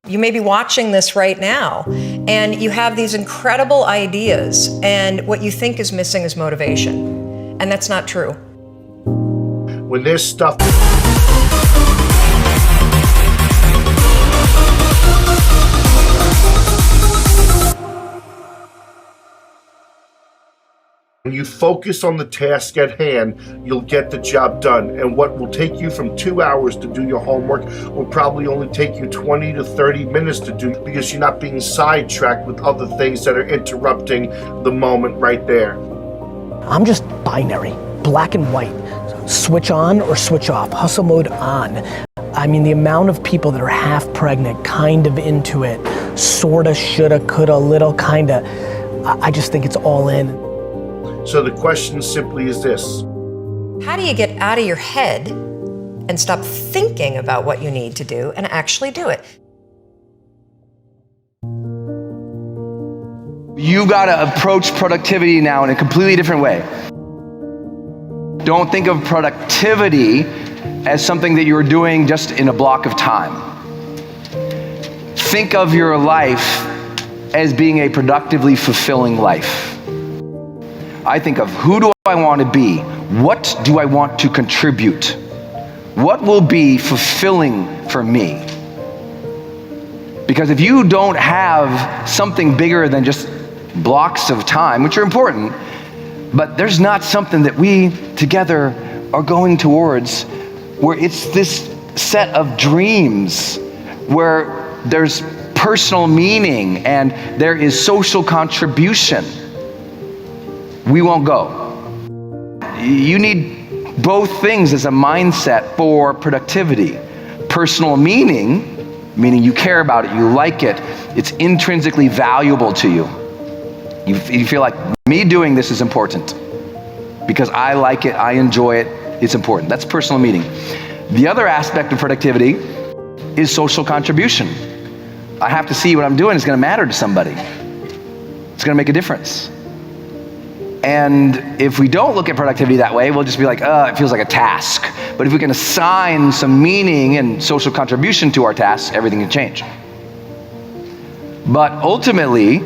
You may be watching this right now, and you have these incredible ideas, and what you think is missing is motivation. And that's not true. When there's stuff... When you focus on the task at hand, you'll get the job done. And what will take you from 2 hours to do your homework will probably only take you 20 to 30 minutes to do, because you're not being sidetracked with other things that are interrupting the moment right there. I'm just binary, black and white. Switch on or switch off, hustle mode on. I mean, the amount of people that are half pregnant, kind of into it, sorta, shoulda, coulda, little, kinda, I just think it's all in. So the question simply is this. How do you get out of your head and stop thinking about what you need to do and actually do it? You gotta approach productivity now in a completely different way. Don't think of productivity as something that you're doing just in a block of time. Think of your life as being a productively fulfilling life. I think of who do I want to be? What do I want to contribute? What will be fulfilling for me? Because if you don't have something bigger than just blocks of time, which are important, but there's not something that we together are going towards where it's this set of dreams, where there's personal meaning and there is social contribution, we won't go. You need both things as a mindset for productivity. Personal meaning, meaning you care about it, you like it, it's intrinsically valuable to you. You feel like, me doing this is important because I like it, I enjoy it, it's important. That's personal meaning. The other aspect of productivity is social contribution. I have to see what I'm doing is gonna matter to somebody. It's gonna make a difference. And if we don't look at productivity that way, we'll just be like, it feels like a task. But if we can assign some meaning and social contribution to our tasks, everything can change. But ultimately,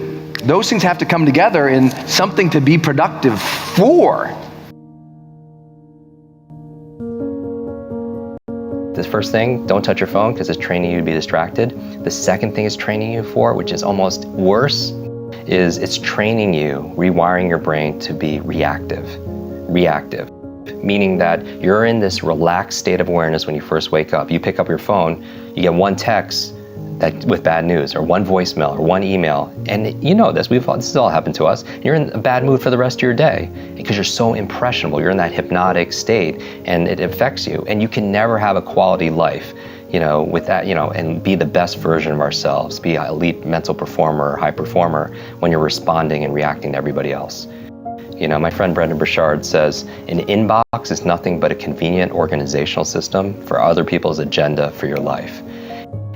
those things have to come together in something to be productive for. The first thing, don't touch your phone because it's training you to be distracted. The second thing it's training you for, which is almost worse, is it's training you, rewiring your brain to be reactive, meaning that you're in this relaxed state of awareness when you first wake up. You pick up your phone, you get one text with bad news, or one voicemail, or one email, and you know this, this has all happened to us. You're in a bad mood for the rest of your day because you're so impressionable. You're in that hypnotic state, and it affects you, and you can never have a quality life, with that, and be the best version of ourselves, be an elite mental performer or high performer when you're responding and reacting to everybody else. My friend Brendon Buchard says, an inbox is nothing but a convenient organizational system for other people's agenda for your life.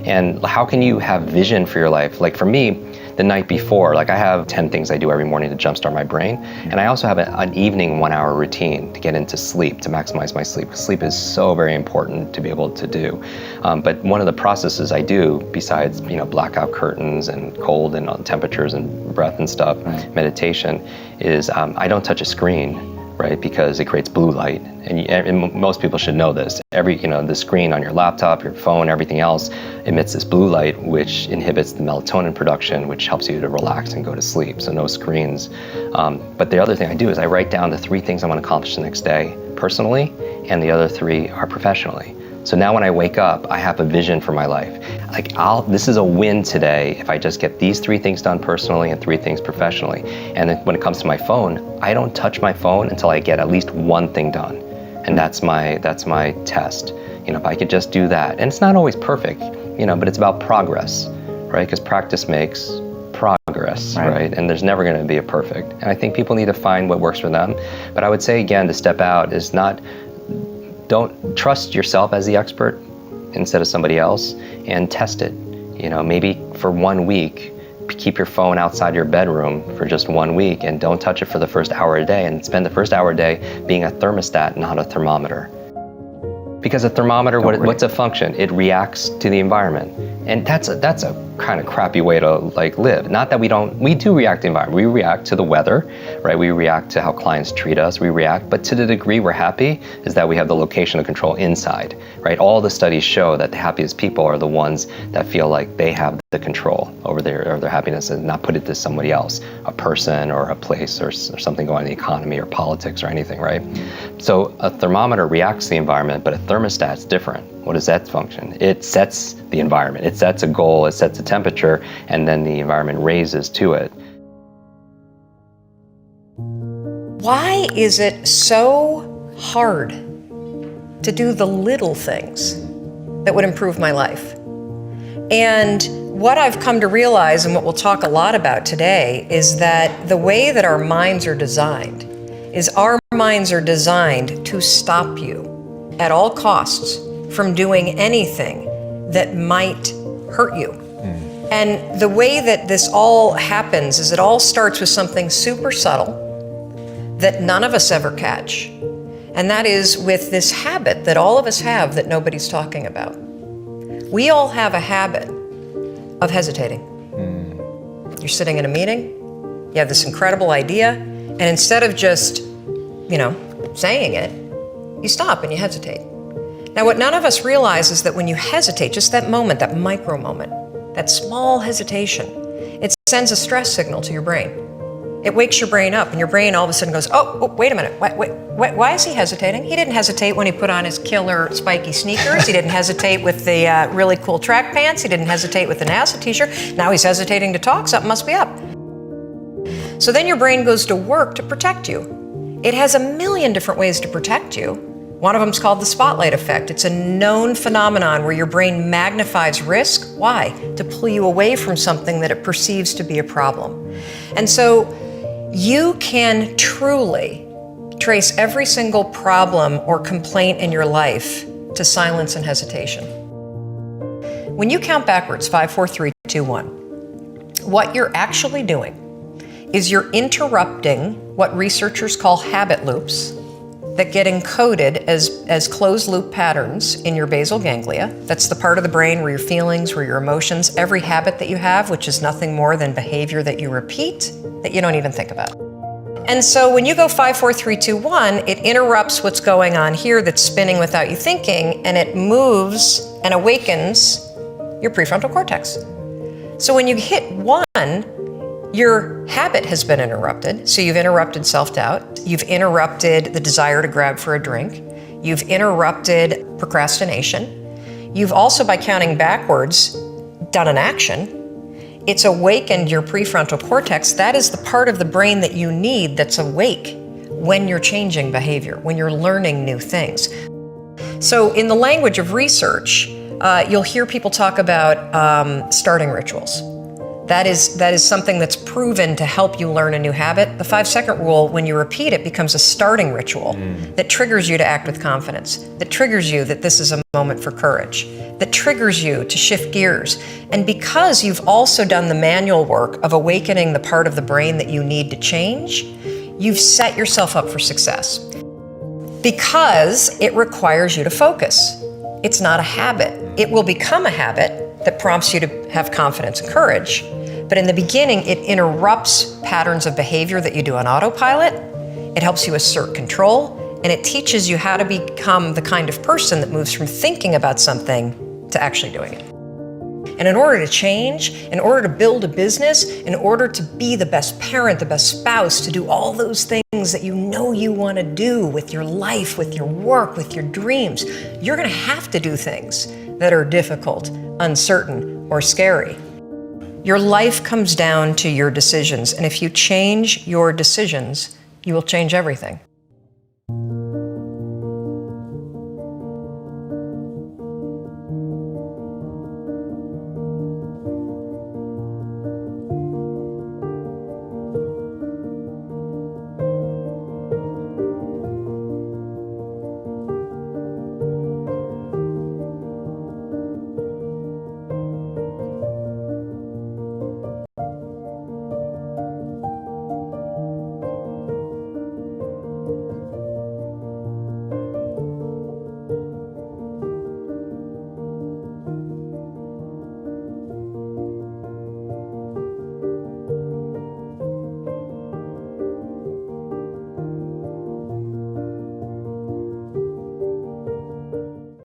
And how can you have vision for your life? Like for me, the night before, I have 10 things I do every morning to jumpstart my brain. And I also have an evening 1 hour routine to get into sleep, to maximize my sleep. Sleep is so very important to be able to do. But one of the processes I do, besides blackout curtains and cold and temperatures and breath and stuff, meditation, is I don't touch a screen. Right, because it creates blue light, and most people should know this. The screen on your laptop, your phone, everything else emits this blue light, which inhibits the melatonin production, which helps you to relax and go to sleep. So no screens. But the other thing I do is I write down the 3 things I want to accomplish the next day personally, and the other 3 are professionally. So now when I wake up, I have a vision for my life. This is a win today if I just get these 3 things done personally and 3 things professionally. And then when it comes to my phone, I don't touch my phone until I get at least 1 thing done. And that's my test. If I could just do that. And it's not always perfect, but it's about progress, right? Because practice makes progress, right? And there's never gonna be a perfect. And I think people need to find what works for them. But I would say again, to step out is don't trust yourself as the expert instead of somebody else, and test it. Maybe for 1 week, keep your phone outside your bedroom for just 1 week and don't touch it for the first hour a day, and spend the first hour a day being a thermostat, not a thermometer. Because a thermometer, what's a function? It reacts to the environment. And that's a kind of crappy way to like live. Not that we do react to the environment. We react to the weather, right? We react to how clients treat us, but to the degree we're happy is that we have the location of control inside, right? All the studies show that the happiest people are the ones that feel like they have the control over their happiness and not put it to somebody else, a person or a place or something going on in the economy or politics or anything, right? So a thermometer reacts to the environment, but a thermostat's different. What does that function? It sets the environment. It sets a goal, it sets a temperature, and then the environment raises to it. Why is it so hard to do the little things that would improve my life? And what I've come to realize, and what we'll talk a lot about today, is that the way that our minds are designed is our minds are designed to stop you at all costs from doing anything that might hurt you. And the way that this all happens is it all starts with something super subtle that none of us ever catch. And that is with this habit that all of us have that nobody's talking about. We all have a habit of hesitating. You're sitting in a meeting, you have this incredible idea, and instead of just, saying it, you stop and you hesitate. Now, what none of us realize is that when you hesitate, just that moment, that micro moment, that small hesitation, it sends a stress signal to your brain. It wakes your brain up, and your brain all of a sudden goes, oh wait a minute, why is he hesitating? He didn't hesitate when he put on his killer spiky sneakers. He didn't hesitate with the really cool track pants. He didn't hesitate with the NASA t-shirt. Now he's hesitating to talk, something must be up. So then your brain goes to work to protect you. It has a million different ways to protect you. One of them is called the spotlight effect. It's a known phenomenon where your brain magnifies risk. Why? To pull you away from something that it perceives to be a problem. And so you can truly trace every single problem or complaint in your life to silence and hesitation. When you count backwards, 5, 4, 3, 2, 1, what you're actually doing is you're interrupting what researchers call habit loops that get encoded as closed loop patterns in your basal ganglia. That's the part of the brain where your feelings, where your emotions, every habit that you have, which is nothing more than behavior that you repeat that you don't even think about. And so when you go 5, 4, 3, 2, 1, it interrupts what's going on here that's spinning without you thinking, and it moves and awakens your prefrontal cortex. So when you hit 1, your habit has been interrupted. So you've interrupted self-doubt. You've interrupted the desire to grab for a drink. You've interrupted procrastination. You've also, by counting backwards, done an action. It's awakened your prefrontal cortex. That is the part of the brain that you need that's awake when you're changing behavior, when you're learning new things. So in the language of research, you'll hear people talk about starting rituals. That is something that's proven to help you learn a new habit. The 5-second rule, when you repeat it, becomes a starting ritual that triggers you to act with confidence, that triggers you that this is a moment for courage, that triggers you to shift gears. And because you've also done the manual work of awakening the part of the brain that you need to change, you've set yourself up for success. Because it requires you to focus. It's not a habit. It will become a habit that prompts you to have confidence and courage. But in the beginning, it interrupts patterns of behavior that you do on autopilot. It helps you assert control, and it teaches you how to become the kind of person that moves from thinking about something to actually doing it. And in order to change, in order to build a business, in order to be the best parent, the best spouse, to do all those things that you know you want to do with your life, with your work, with your dreams, you're going to have to do things that are difficult, uncertain, or scary. Your life comes down to your decisions, and if you change your decisions, you will change everything.